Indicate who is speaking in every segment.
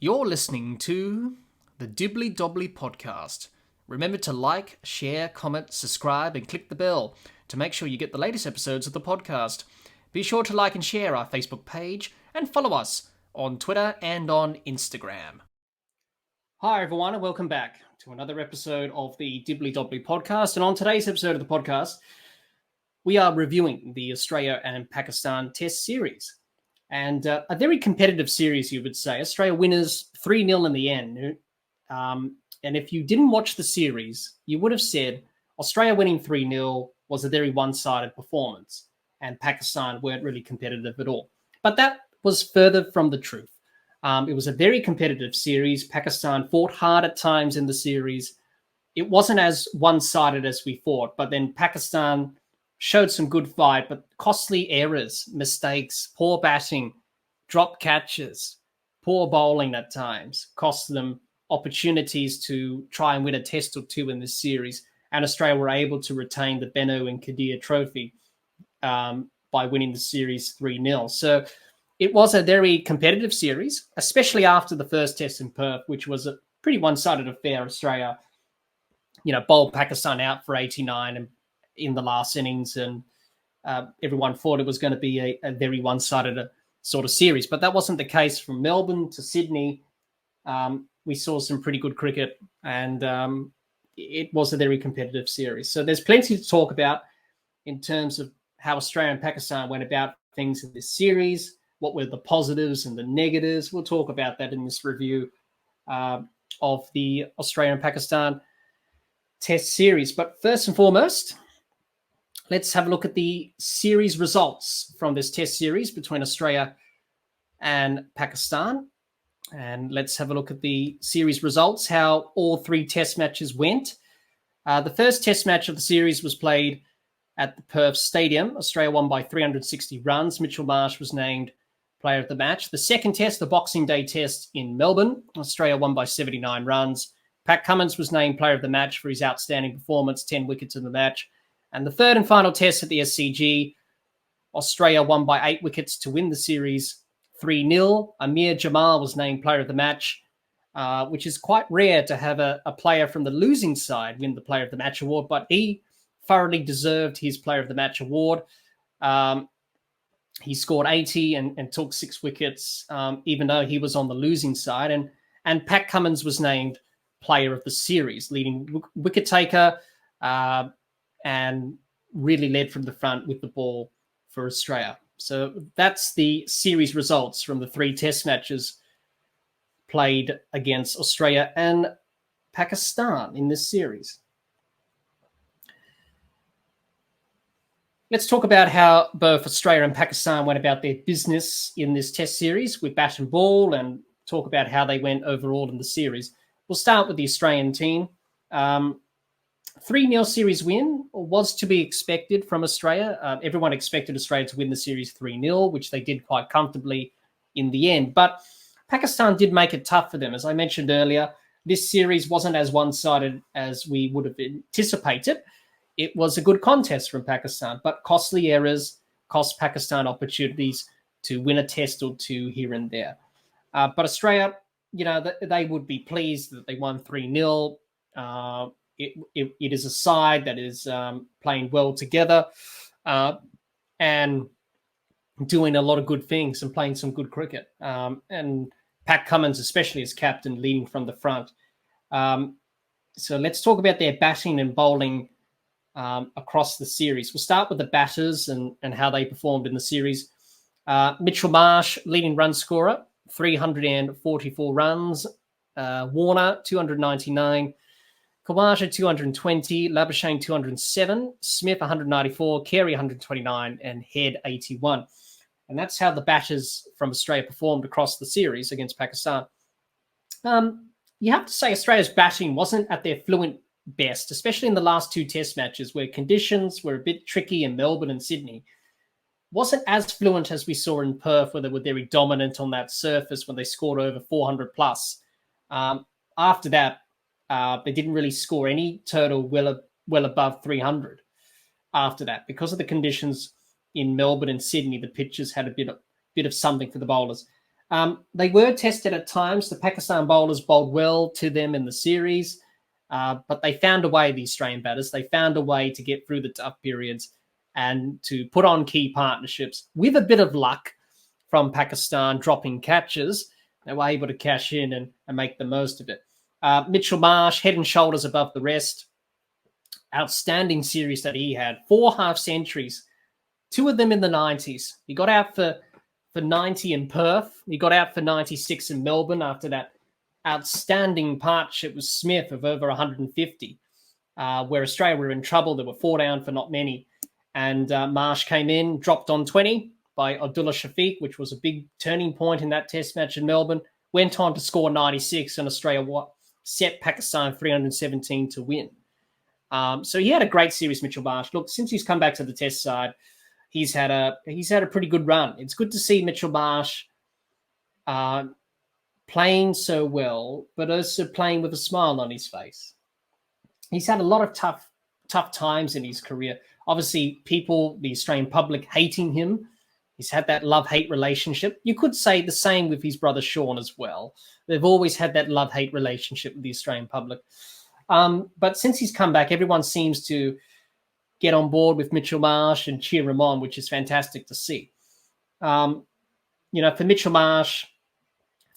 Speaker 1: You're listening to the Dibbly Dobbly Podcast. Remember to like, share, comment, subscribe, and click the bell to make sure you get the latest episodes of the podcast. Be sure to like and share our Facebook page and follow us on Twitter and on Instagram. Hi, everyone, and welcome back to another episode of the Dibbly Dobbly Podcast. And on today's episode of the podcast, we are reviewing the Australia and Pakistan Test Series. And a very competitive series, you would say. Australia winners 3-0 in the end. And if you didn't watch the series, you would have said Australia winning 3-0 was a very one-sided performance and Pakistan weren't really competitive at all. But that was further from the truth. It was a very competitive series. Pakistan fought hard at times in the series. It wasn't as one-sided as we thought, but then Pakistan showed some good fight, but costly errors, mistakes, poor batting, drop catches, poor bowling at times cost them opportunities to try and win a test or two in this series. And Australia were able to retain the Benno and Kadir trophy by winning the series 3-0. So it was a very competitive series, especially after the first test in Perth, which was a pretty one-sided affair. Australia, bowled Pakistan out for 89 and in the last innings, and everyone thought it was going to be a very one-sided sort of series. But that wasn't the case. From Melbourne to Sydney, we saw some pretty good cricket, and it was a very competitive series. So there's plenty to talk about in terms of how Australia and Pakistan went about things in this series, what were the positives and the negatives. We'll talk about that in this review of the Australia and Pakistan Test Series. But first and foremost, let's have a look at the series results from this test series between Australia and Pakistan. And let's have a look at the series results, how all three test matches went. The first test match of the series was played at the Perth Stadium. Australia won by 360 runs. Mitchell Marsh was named player of the match. The second test, the Boxing Day test in Melbourne, Australia won by 79 runs. Pat Cummins was named player of the match for his outstanding performance, 10 wickets in the match. And the third and final test at the SCG, Australia won by 8 wickets to win the series 3-0. Amir Jamal was named player of the match, which is quite rare to have a player from the losing side win the player of the match award, but he thoroughly deserved his player of the match award. He scored 80 and took 6 wickets, even though he was on the losing side. And Pat Cummins was named player of the series, leading wicket taker, and really led from the front with the ball for Australia. So that's the series results from the 3 test matches played against Australia and Pakistan in this series. Let's talk about how both Australia and Pakistan went about their business in this test series with bat and ball, and talk about how they went overall in the series. We'll start with the Australian team. 3-0 series win was to be expected from Australia. Everyone expected Australia to win the series 3-0, which they did quite comfortably in the end. But Pakistan did make it tough for them. As I mentioned earlier, this series wasn't as one-sided as we would have anticipated. It was a good contest from Pakistan, but costly errors cost Pakistan opportunities to win a test or two here and there. But Australia, they would be pleased that they won 3-0. It is a side that is playing well together and doing a lot of good things and playing some good cricket. And Pat Cummins, especially as captain, leading from the front. So let's talk about their batting and bowling across the series. We'll start with the batters and how they performed in the series. Mitchell Marsh, leading run scorer, 344 runs. Warner, 299. Khawaja 220, Labuschagne 207, Smith 194, Carey 129, and Head 81. And that's how the batters from Australia performed across the series against Pakistan. You have to say Australia's batting wasn't at their fluent best, especially in the last 2 test matches where conditions were a bit tricky in Melbourne and Sydney. Wasn't as fluent as we saw in Perth, where they were very dominant on that surface when they scored over 400 plus. After that, they didn't really score any total well above 300 after that. Because of the conditions in Melbourne and Sydney, the pitches had a bit of something for the bowlers. They were tested at times. The Pakistan bowlers bowled well to them in the series, but they found a way, the Australian batters, they found a way to get through the tough periods and to put on key partnerships with a bit of luck from Pakistan dropping catches. They were able to cash in and make the most of it. Mitchell Marsh, head and shoulders above the rest. Outstanding series that he had. 4 half-centuries, 2 of them in the 90s. He got out for 90 in Perth. He got out for 96 in Melbourne after that outstanding partnership with Smith of over 150, where Australia were in trouble. They were 4 down for not many. And Marsh came in, dropped on 20 by Abdullah Shafiq, which was a big turning point in that test match in Melbourne. Went on to score 96, and Australia set Pakistan 317 to win. So he had a great series, Mitchell Marsh. Look, since he's come back to the test side, he's had a pretty good run. It's good to see Mitchell Marsh playing so well, but also playing with a smile on his face. He's had a lot of tough times in his career. Obviously, people, the Australian public, hating him. He's had that love-hate relationship. You could say the same with his brother Sean as well. They've always had that love-hate relationship with the Australian public. But since he's come back, everyone seems to get on board with Mitchell Marsh and cheer him on, which is fantastic to see. For Mitchell Marsh,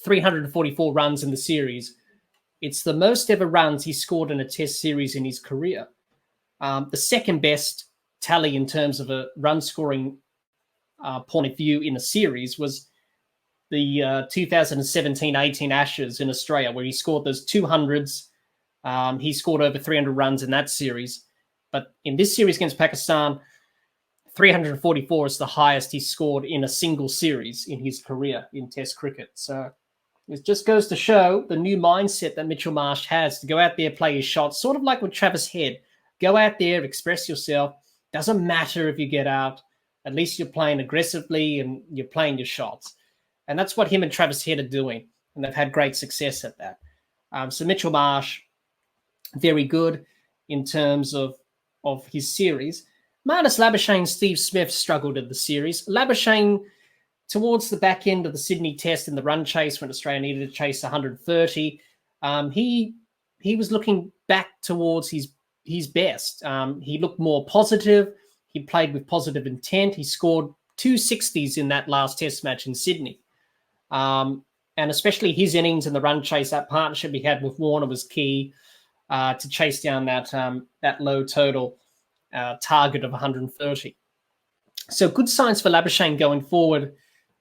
Speaker 1: 344 runs in the series. It's the most ever runs he scored in a test series in his career. The second best tally in terms of a run scoring point of view in a series was the 2017-18 Ashes in Australia, where he scored those 200s. He scored over 300 runs in that series. But in this series against Pakistan, 344 is the highest he scored in a single series in his career in Test cricket. So it just goes to show the new mindset that Mitchell Marsh has to go out there, play his shots, sort of like with Travis Head. Go out there, express yourself. Doesn't matter if you get out. At least you're playing aggressively and you're playing your shots. And that's what him and Travis Head are doing. And they've had great success at that. So Mitchell Marsh, very good in terms of his series. Marnus Labuschagne, Steve Smith struggled in the series. Labuschagne, towards the back end of the Sydney Test in the run chase when Australia needed to chase 130, he was looking back towards his best. He looked more positive. He played with positive intent. He scored 2 60s in that last Test match in Sydney. And especially his innings in the run chase, that partnership he had with Warner was key to chase down that low total target of 130. So good signs for Labuschagne going forward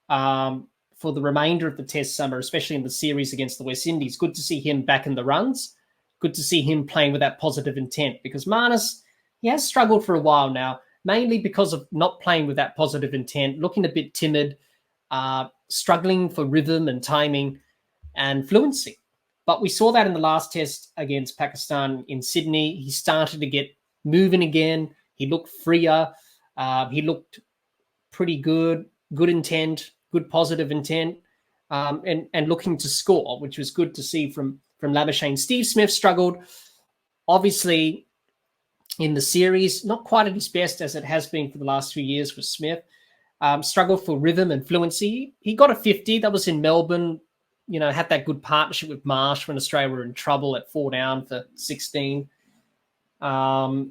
Speaker 1: for the remainder of the Test summer, especially in the series against the West Indies. Good to see him back in the runs. Good to see him playing with that positive intent, because Marnus, he has struggled for a while now, mainly because of not playing with that positive intent, looking a bit timid, struggling for rhythm and timing and fluency. But we saw that in the last Test against Pakistan in Sydney. He started to get moving again. He looked freer. He looked pretty good intent, good positive intent, and looking to score, which was good to see from Labuschagne. Steve Smith struggled, obviously, in the series, not quite at his best as it has been for the last few years for Smith. Struggled for rhythm and fluency. He got a 50. That was in Melbourne. Had that good partnership with Marsh when Australia were in trouble at 4 down for 16. But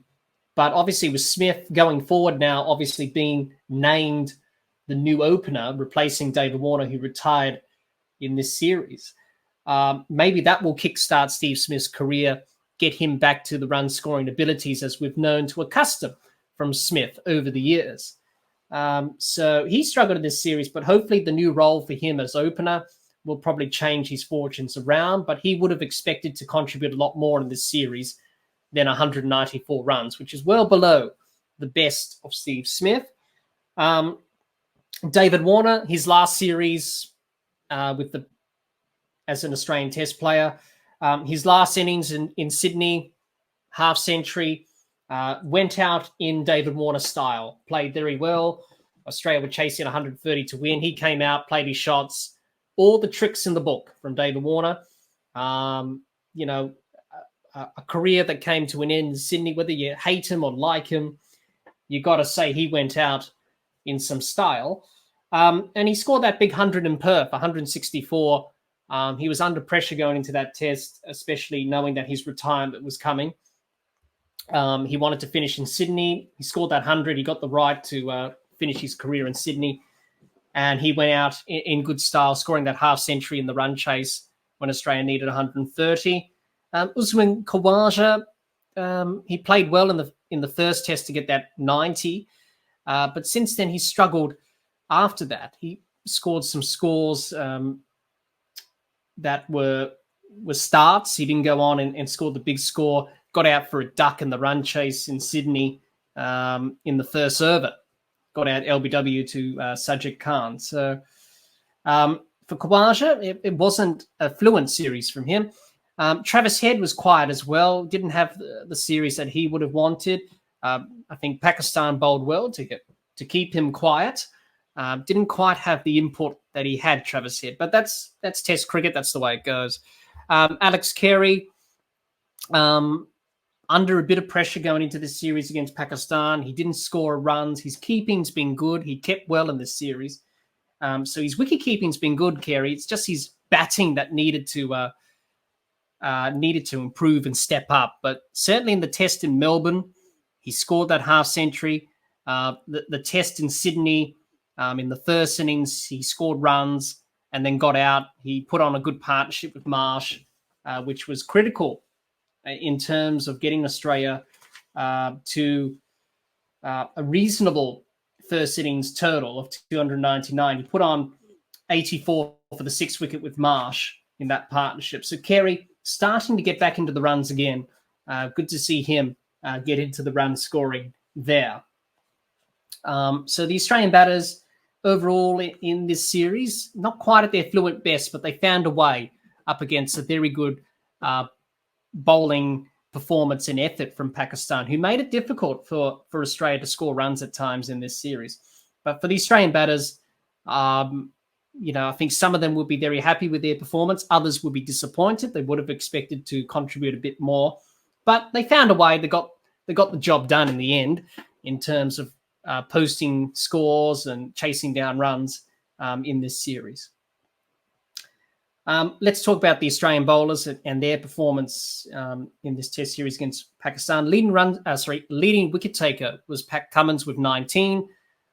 Speaker 1: obviously with Smith going forward now, obviously being named the new opener, replacing David Warner, who retired in this series, maybe that will kickstart Steve Smith's career, get him back to the run-scoring abilities as we've known to accustom from Smith over the years. So he struggled in this series, but hopefully the new role for him as opener will probably change his fortunes around, but he would have expected to contribute a lot more in this series than 194 runs, which is well below the best of Steve Smith. David Warner, his last series as an Australian Test player, his last innings in Sydney, half century, went out in David Warner style, played very well. Australia were chasing 130 to win. He came out, played his shots, all the tricks in the book from David Warner. A career that came to an end in Sydney, whether you hate him or like him, you got to say he went out in some style. And he scored that big 100 in Perth, 164. He was under pressure going into that test, especially knowing that his retirement was coming. He wanted to finish in Sydney. He scored that 100. He got the right to finish his career in Sydney. And he went out in good style, scoring that half century in the run chase when Australia needed 130. Usman Khawaja, he played well in the first test to get that 90. But since then, he struggled after that. He scored some scores that were starts. He didn't go on and scored the big score. Got out for a duck in the run chase in Sydney in the first over. Got out LBW to Sajid Khan. So for Khawaja, it wasn't a fluent series from him. Travis Head was quiet as well. Didn't have the series that he would have wanted. I think Pakistan bowled well to keep him quiet. Didn't quite have the input that he had, Travis Head. But that's Test cricket. That's the way it goes. Alex Carey, under a bit of pressure going into this series against Pakistan. He didn't score runs. His keeping's been good. He kept well in this series. So his wicket keeping's been good, Carey. It's just his batting that needed to improve and step up. But certainly in the test in Melbourne, he scored that half century. The test in Sydney, in the first innings, he scored runs and then got out. He put on a good partnership with Marsh, which was critical in terms of getting Australia to a reasonable first innings total of 299. He put on 84 for the 6th wicket with Marsh in that partnership. So Carey starting to get back into the runs again. Good to see him get into the run scoring there. So the Australian batters overall in this series, not quite at their fluent best, but they found a way up against a very good bowling performance and effort from Pakistan, who made it difficult for Australia to score runs at times in this series. But for the Australian batters, I think some of them would be very happy with their performance. Others would be disappointed. They would have expected to contribute a bit more. But they found a way. They got the job done in the end in terms of posting scores and chasing down runs in this series. Let's talk about the Australian bowlers and their performance in this Test series against Pakistan. Leading wicket taker was Pat Cummins with 19,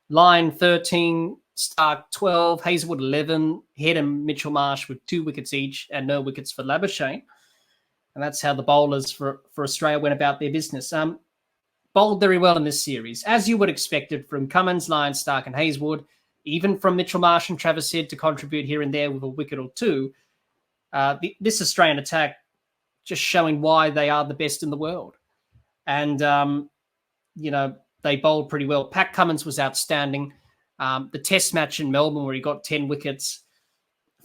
Speaker 1: Lyon 13, Stark 12, Hazelwood 11, Head and Mitchell Marsh with 2 wickets each, and no wickets for Labuschagne. And that's how the bowlers for Australia went about their business. Bowled very well in this series, as you would expect it from Cummins, Lyon, Stark, and Hazelwood. Even from Mitchell Marsh and Travis Head to contribute here and there with a wicket or two. This Australian attack just showing why they are the best in the world. And, they bowled pretty well. Pat Cummins was outstanding. The test match in Melbourne where he got 10 wickets,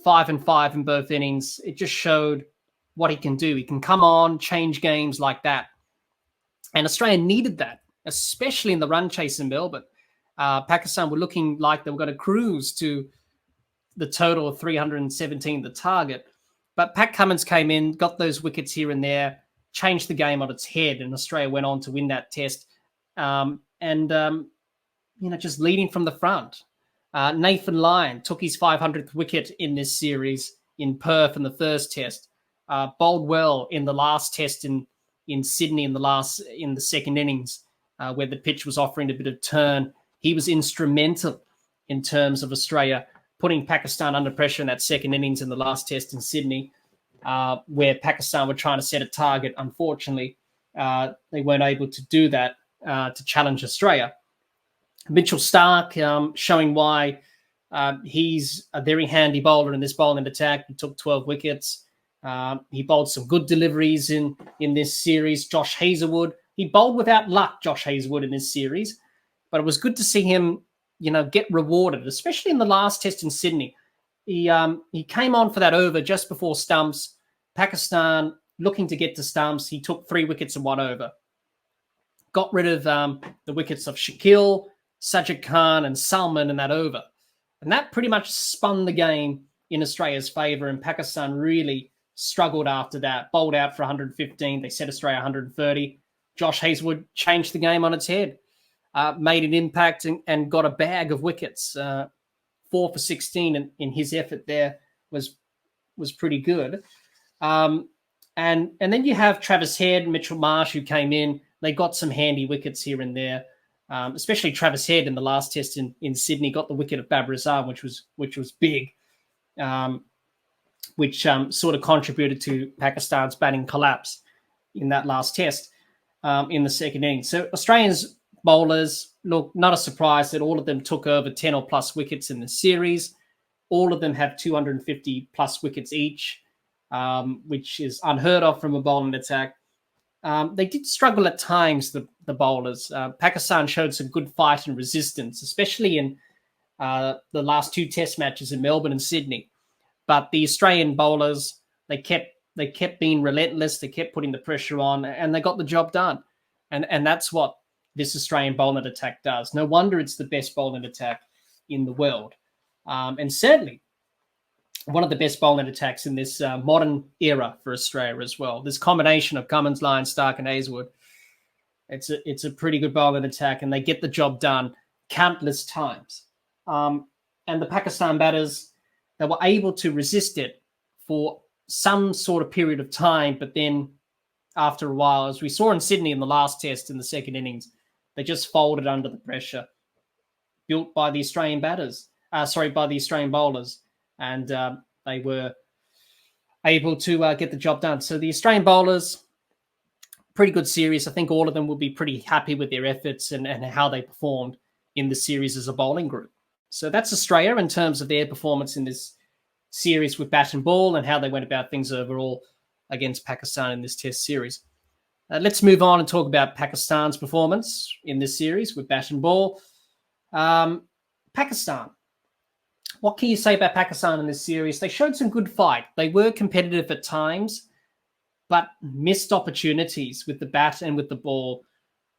Speaker 1: 5 and 5 in both innings, it just showed what he can do. He can come on, change games like that. And Australia needed that, especially in the run chase in Melbourne. Pakistan were looking like they were going to cruise to the total of 317, the target. But Pat Cummins came in, got those wickets here and there, changed the game on its head, and Australia went on to win that test. Just leading from the front. Nathan Lyon took his 500th wicket in this series in Perth in the first test. Bowled well in the last test in Sydney in the second innings, where the pitch was offering a bit of turn. He was instrumental in terms of Australia putting Pakistan under pressure in that second innings in the last test in Sydney, where Pakistan were trying to set a target. Unfortunately, they weren't able to do that to challenge Australia. Mitchell Stark showing why he's a very handy bowler in this bowling attack. He took 12 wickets. He bowled some good deliveries in this series. Josh Hazelwood, he bowled without luck, Josh Hazelwood, in this series. But it was good to see him, get rewarded, especially in the last test in Sydney. He came on for that over just before stumps. Pakistan looking to get to stumps. He took 3 wickets in 1 over. Got rid of the wickets of Shakil, Sajid Khan, and Salman in that over. And that pretty much spun the game in Australia's favour, and Pakistan really struggled after that. Bowled out for 115. They set Australia 130. Josh Hazelwood changed the game on its head. Made an impact and got a bag of wickets, 4 4 for 16 in his effort there was pretty good. And then you have Travis Head, Mitchell Marsh, who came in. They got some handy wickets here and there, especially Travis Head in the last test in Sydney got the wicket of Babar Azam, which was big, which sort of contributed to Pakistan's batting collapse in that last test in the second innings. So Australians bowlers, look, not a surprise that all of them took over 10 or plus wickets in the series. All of them have 250 plus wickets each, which is unheard of from a bowling attack. They did struggle at times, the bowlers. Pakistan showed some good fight and resistance, especially in the last two test matches in Melbourne and Sydney. But the Australian bowlers, they kept being relentless. They kept putting the pressure on, and they got the job done. And that's what this Australian bowling attack does. No wonder it's the best bowling attack in the world. And certainly one of the best bowling attacks in this modern era for Australia as well. This combination of Cummins, Lyons, Stark, and Hazelwood, it's a pretty good bowling attack, and they get the job done countless times. And the Pakistan batters, they were able to resist it for some sort of period of time, but then after a while, as we saw in Sydney in the last test in the second innings, they just folded under the pressure built by the Australian batters. By the Australian bowlers. And they were able to get the job done. So the Australian bowlers, pretty good series. I think all of them will be pretty happy with their efforts and how they performed in the series as a bowling group. So that's Australia in terms of their performance in this series with bat and ball and how they went about things overall against Pakistan in this test series. Let's move on and talk about Pakistan's performance in this series with bat and ball. Pakistan. What can you say about Pakistan in this series? They showed some good fight. They were competitive at times, but missed opportunities with the bat and with the ball.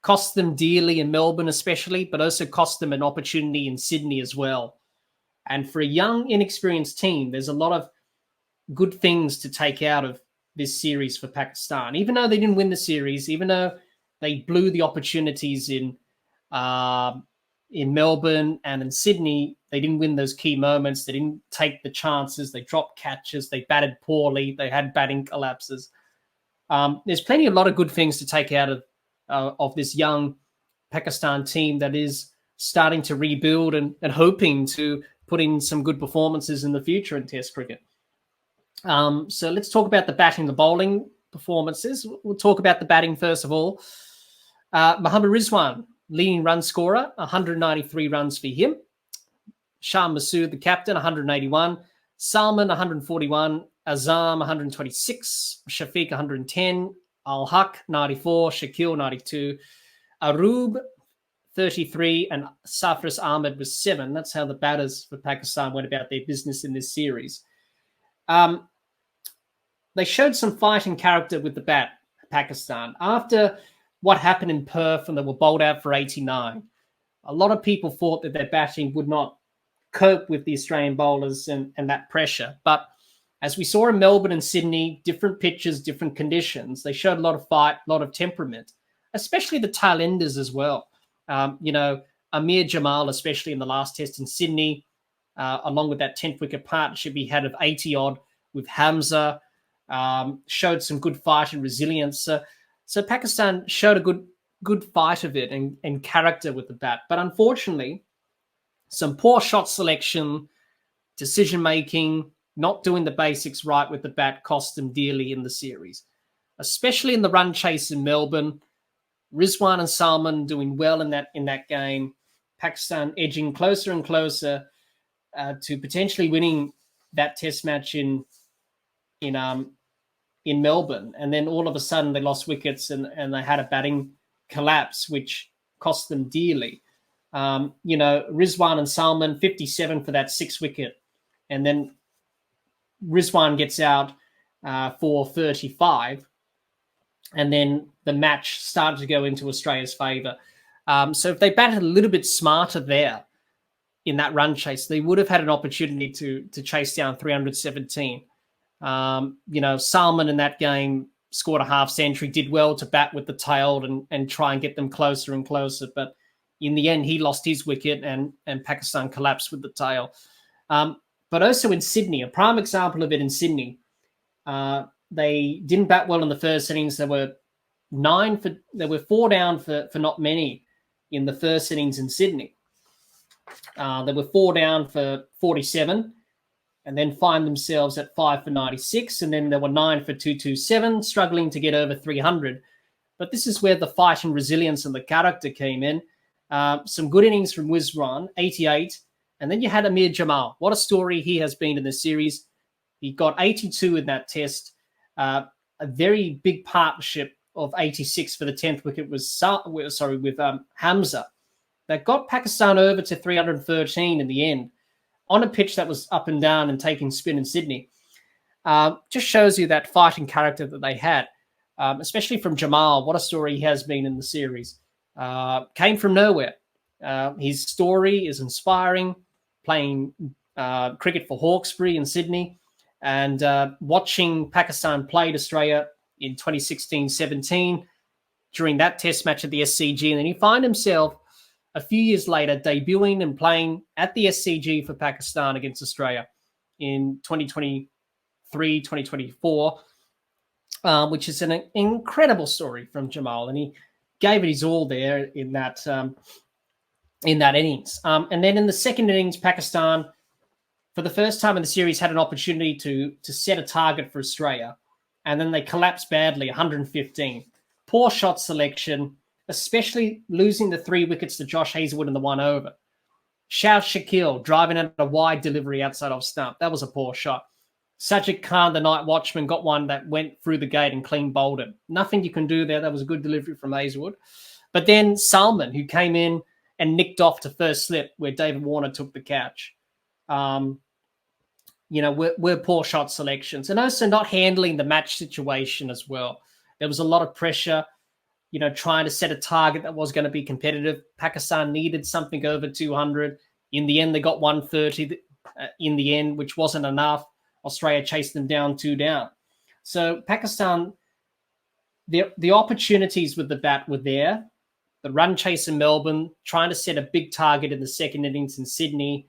Speaker 1: Cost them dearly in Melbourne especially, but also cost them an opportunity in Sydney as well. And for a young, inexperienced team, there's a lot of good things to take out of this series for Pakistan. Even though they didn't win the series, even though they blew the opportunities in Melbourne and in Sydney, they didn't win those key moments. They didn't take the chances. They dropped catches. They batted poorly. They had batting collapses. There's a lot of good things to take out of this young Pakistan team that is starting to rebuild and hoping to put in some good performances in the future in Test cricket. So let's talk about the batting and the bowling performances. We'll talk about the batting first of all. Mohammad Rizwan, leading run scorer, 193 runs for him. Shah Masood, the captain, 181. Salman, 141. Azam, 126. Shafiq, 110. Al-Haq, 94. Shakil, 92. Aroob, 33. And Safras Ahmed was 7. That's how the batters for Pakistan went about their business in this series. They showed some fight and character with the bat, Pakistan. After what happened in Perth and they were bowled out for 89, a lot of people thought that their batting would not cope with the Australian bowlers and that pressure. But as we saw in Melbourne and Sydney, different pitches, different conditions, they showed a lot of fight, a lot of temperament, especially the tail enders as well. Amir Jamal, especially in the last test in Sydney, along with that 10th wicket partnership he had of 80-odd with Hamza, showed some good fight and resilience. So Pakistan showed a good fight of it and character with the bat. But unfortunately, some poor shot selection, decision-making, not doing the basics right with the bat cost them dearly in the series, especially in the run chase in Melbourne. Rizwan and Salman doing well in that game. Pakistan edging closer and closer to potentially winning that test match in Melbourne. And then all of a sudden they lost wickets and they had a batting collapse, which cost them dearly. Rizwan and Salman, 57 for that 6 wicket. And then Rizwan gets out for 35. And then the match started to go into Australia's favour. So if they batted a little bit smarter there in that run chase, they would have had an opportunity to chase down 317. Salman in that game scored a half century, did well to bat with the tail and try and get them closer and closer. But in the end, he lost his wicket and Pakistan collapsed with the tail. But also in Sydney, a prime example of it in Sydney, they didn't bat well in the first innings. There were 4 down for not many in the first innings in Sydney. They were 4 down for 47 and then find themselves at 5 for 96. And then there were 9 for 227, struggling to get over 300. But this is where the fight and resilience and the character came in. Some good innings from Wizron, 88. And then you had Amir Jamal. What a story he has been in the series. He got 82 in that test. A very big partnership of 86 for the 10th wicket with Hamza. That got Pakistan over to 313 in the end on a pitch that was up and down and taking spin in Sydney. Just shows you that fighting character that they had, especially from Jamal. What a story he has been in the series. Came from nowhere. His story is inspiring, playing cricket for Hawkesbury in Sydney and watching Pakistan played Australia in 2016-17 during that test match at the SCG. And then he find himself a few years later debuting and playing at the SCG for Pakistan against Australia in 2023, 2024, which is an incredible story from Jamal. And he gave it his all there in that innings. And then in the second innings, Pakistan, for the first time in the series, had an opportunity to set a target for Australia. And then they collapsed badly, 115. Poor shot selection, especially losing the 3 wickets to Josh Hazlewood in the 1 over. Shah Shakil driving at a wide delivery outside off stump. That was a poor shot. Sajid Khan, the night watchman, got one that went through the gate and clean bowled him. Nothing you can do there. That was a good delivery from Hazlewood. But then Salman, who came in and nicked off to first slip where David Warner took the catch. Were poor shot selections and also not handling the match situation as well. There was a lot of pressure, trying to set a target that was going to be competitive. Pakistan needed something over 200. In the end, they got 130 in the end, which wasn't enough. Australia chased them down 2 down. So Pakistan, the opportunities with the bat were there. The run chase in Melbourne, trying to set a big target in the second innings in Sydney.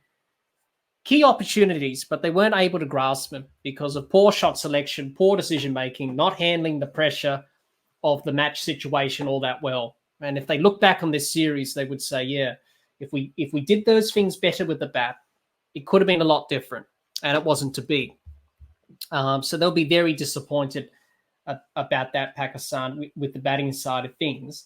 Speaker 1: Key opportunities, but they weren't able to grasp them because of poor shot selection, poor decision-making, not handling the pressure of the match situation all that well. And if they look back on this series, they would say, yeah, if we did those things better with the bat, it could have been a lot different, and it wasn't to be. So they'll be very disappointed about that, Pakistan, with the batting side of things.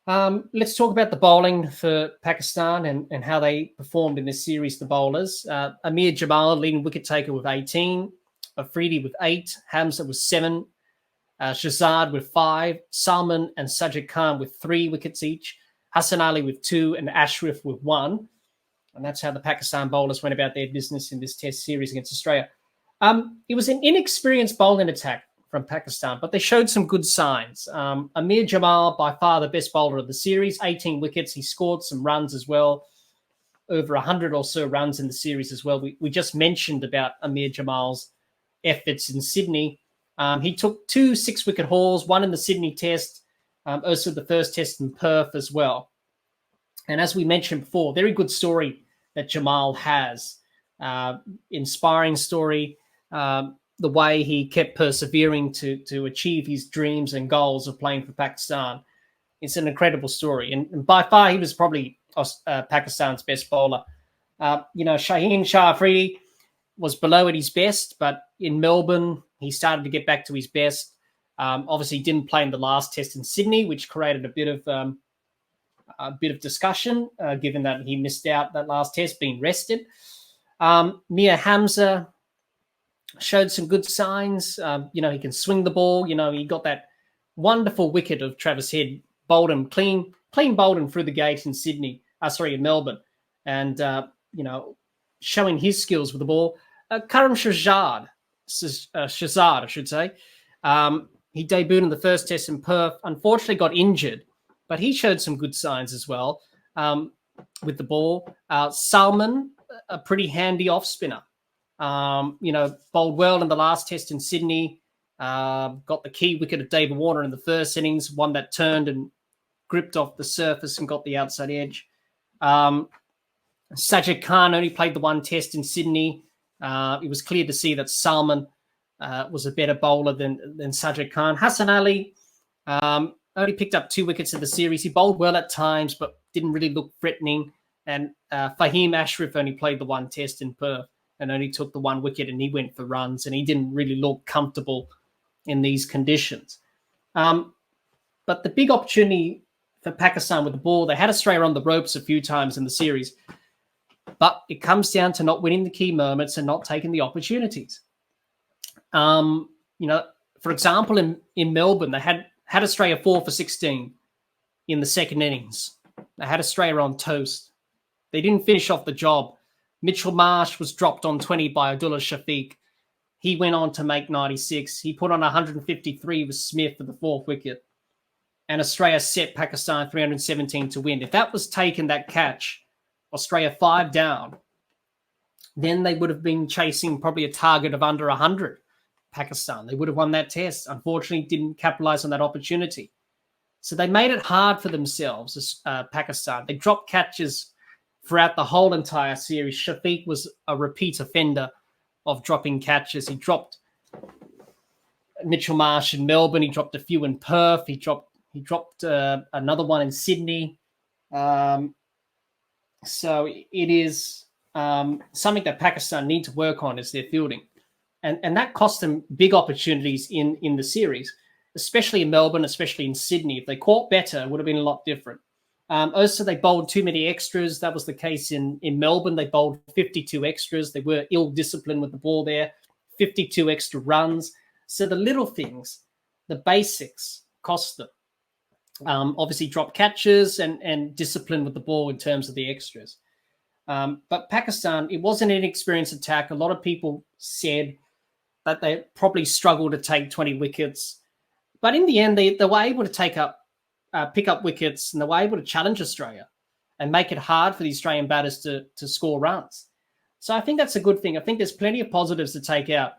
Speaker 1: Let's talk about the bowling for Pakistan and how they performed in this series, the bowlers. Amir Jamal, leading wicket taker with 18. Afridi with 8. Hamza with 7. Shahzad with 5. Salman and Sajid Khan with 3 wickets each. Hassan Ali with 2 and Ashraf with 1. And that's how the Pakistan bowlers went about their business in this test series against Australia. It was an inexperienced bowling attack from Pakistan, but they showed some good signs. Amir Jamal, by far the best bowler of the series, 18 wickets. He scored some runs as well, over 100 or so runs in the series as well. We just mentioned about Amir Jamal's efforts in Sydney. He took 2 6-wicket hauls, 1 in the Sydney test, also the first test in Perth as well. And as we mentioned before, very good story that Jamal has. Inspiring story. The way he kept persevering to achieve his dreams and goals of playing for Pakistan. It's an incredible story. And by far, he was probably Pakistan's best bowler. Shaheen Shah Afridi was below at his best, but in Melbourne, he started to get back to his best. Obviously, he didn't play in the last test in Sydney, which created a bit of discussion, given that he missed out that last test, being rested. Mir Hamza showed some good signs. He can swing the ball. He got that wonderful wicket of Travis Head, bowled him clean bowled him through the gate in in Melbourne, and showing his skills with the ball. Karim Shahzad, I should say. He debuted in the first test in Perth. Unfortunately, got injured, but he showed some good signs as well with the ball. Salman, a pretty handy off spinner. Bowled well in the last test in Sydney. Got the key wicket of David Warner in the first innings, one that turned and gripped off the surface and got the outside edge. Sajid Khan only played the one test in Sydney. It was clear to see that Salman was a better bowler than Sajid Khan. Hassan Ali only picked up 2 wickets in the series. He bowled well at times, but didn't really look threatening. And Fahim Ashraf only played the one test in Perth and only took the 1 wicket, and he went for runs, and he didn't really look comfortable in these conditions. But the big opportunity for Pakistan with the ball, they had Australia on the ropes a few times in the series, but it comes down to not winning the key moments and not taking the opportunities. For example, in Melbourne, they had Australia 4 for 16 in the second innings. They had Australia on toast. They didn't finish off the job. Mitchell Marsh was dropped on 20 by Abdullah Shafiq. He went on to make 96. He put on 153 with Smith for the 4th wicket. And Australia set Pakistan 317 to win. If that was taken, that catch, Australia 5 down, then they would have been chasing probably a target of under 100. Pakistan, they would have won that test. Unfortunately, didn't capitalize on that opportunity. So they made it hard for themselves, Pakistan. They dropped catches throughout the whole entire series. Shafiq was a repeat offender of dropping catches. He dropped Mitchell Marsh in Melbourne. He dropped a few in Perth. He dropped another one in Sydney. So it is something that Pakistan need to work on is their fielding. And that cost them big opportunities in the series, especially in Melbourne, especially in Sydney. If they caught better, it would have been a lot different. Also, they bowled too many extras. That was the case in Melbourne. They bowled 52 extras. They were ill-disciplined with the ball there, 52 extra runs. So the little things, the basics, cost them. Obviously, drop catches and discipline with the ball in terms of the extras. But Pakistan, it wasn't an inexperienced attack. A lot of people said that they probably struggled to take 20 wickets. But in the end, they were able to pick up wickets, and they were able to challenge Australia and make it hard for the Australian batters to score runs. So I think that's a good thing. I think there's plenty of positives to take out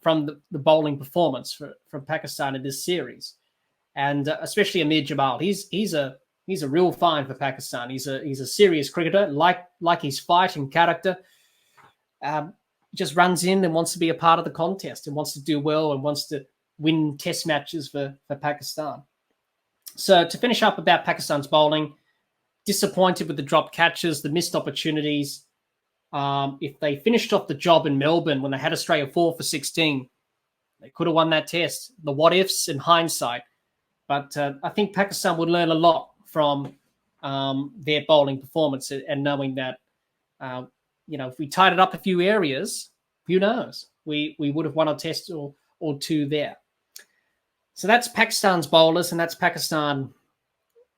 Speaker 1: from the bowling performance from Pakistan in this series. And especially Amir Jamal. He's a real find for Pakistan. He's a serious cricketer, like his fight and character. Just runs in and wants to be a part of the contest and wants to do well and wants to win test matches for Pakistan. So to finish up about Pakistan's bowling, disappointed with the drop catches, the missed opportunities. If they finished off the job in Melbourne when they had Australia 4 for 16, they could have won that test. The what ifs in hindsight. But I think Pakistan would learn a lot from their bowling performance and knowing that, if we tied it up a few areas, who knows? We would have won a test or two there. So that's Pakistan's bowlers, and that's Pakistan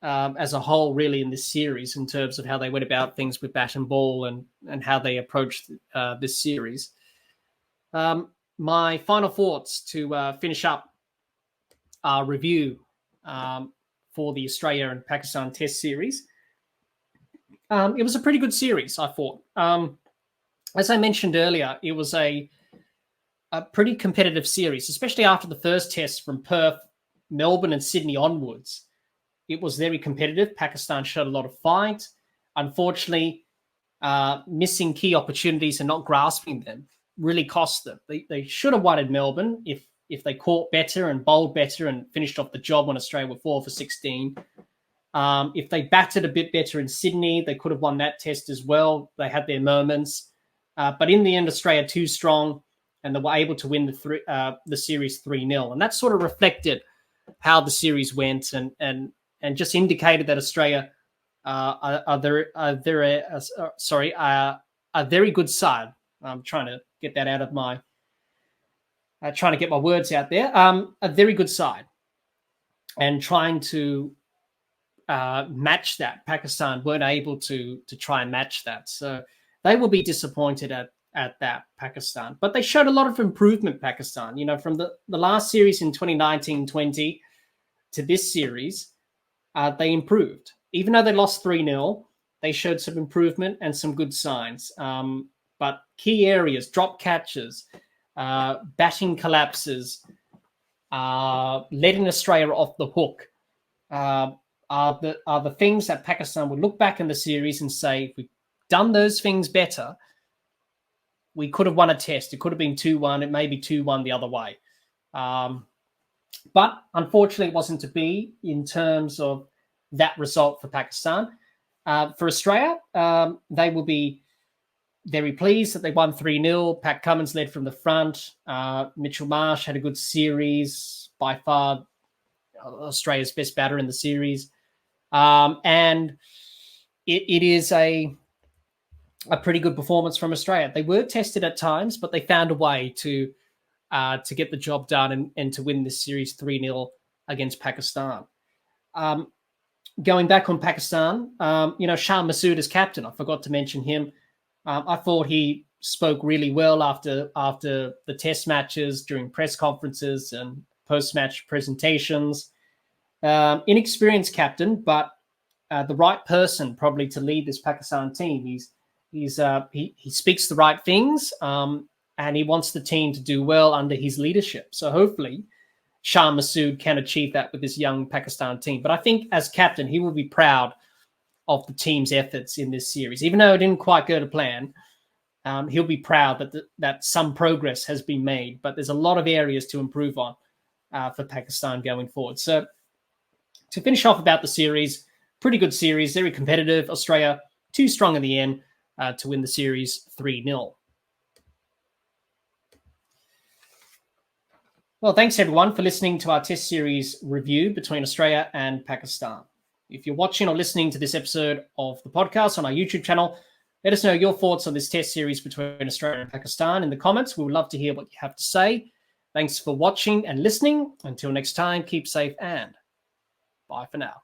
Speaker 1: as a whole, really, in this series in terms of how they went about things with bat and ball and how they approached this series. My final thoughts to finish up our review for the Australia and Pakistan Test series. It was a pretty good series, I thought. As I mentioned earlier, it was a pretty competitive series, especially after the first test from Perth, Melbourne and Sydney onwards. It was very competitive. Pakistan showed a lot of fight. Unfortunately, missing key opportunities and not grasping them really cost them. They should have won in Melbourne if they caught better and bowled better and finished off the job when Australia were 4 for 16. If they batted a bit better in Sydney, they could have won that test as well. They had their moments. But in the end, Australia too strong, and they were able to win the series 3-0. And that sort of reflected how the series went and just indicated that Australia are a very good side. I'm trying to get that out of my trying to get my words out there. A very good side, and trying to match that. Pakistan weren't able to try and match that, so they will be disappointed at that, Pakistan. But they showed a lot of improvement, Pakistan. From the last series in 2019-20 to this series, they improved. Even though they lost 3-0, they showed some improvement and some good signs. But key areas, drop catches, batting collapses, letting Australia off the hook, are the things that Pakistan would look back in the series and say, if we done those things better, we could have won a test. It could have been 2-1. It may be 2-1 the other way. But unfortunately, it wasn't to be in terms of that result for Pakistan. For Australia, they will be very pleased that they won 3-0. Pat Cummins led from the front. Mitchell Marsh had a good series, by far Australia's best batter in the series. And it is a pretty good performance from Australia. They were tested at times, but they found a way to get the job done and to win this series 3-0 against Pakistan. Going back on Pakistan, Shah Massoud as captain, I forgot to mention him. I thought he spoke really well after the test matches, during press conferences and post-match presentations. Inexperienced captain, but the right person probably to lead this Pakistan team. He speaks the right things, and he wants the team to do well under his leadership. So hopefully Shah Massoud can achieve that with this young Pakistan team. But I think as captain, he will be proud of the team's efforts in this series. Even though it didn't quite go to plan, he'll be proud that some progress has been made. But there's a lot of areas to improve on for Pakistan going forward. So to finish off about the series, pretty good series, very competitive. Australia too strong in the end to win the series 3-0. Well, thanks everyone for listening to our test series review between Australia and Pakistan. If you're watching or listening to this episode of the podcast on our YouTube channel, let us know your thoughts on this test series between Australia and Pakistan in the comments. We would love to hear what you have to say. Thanks for watching and listening. Until next time, keep safe and bye for now.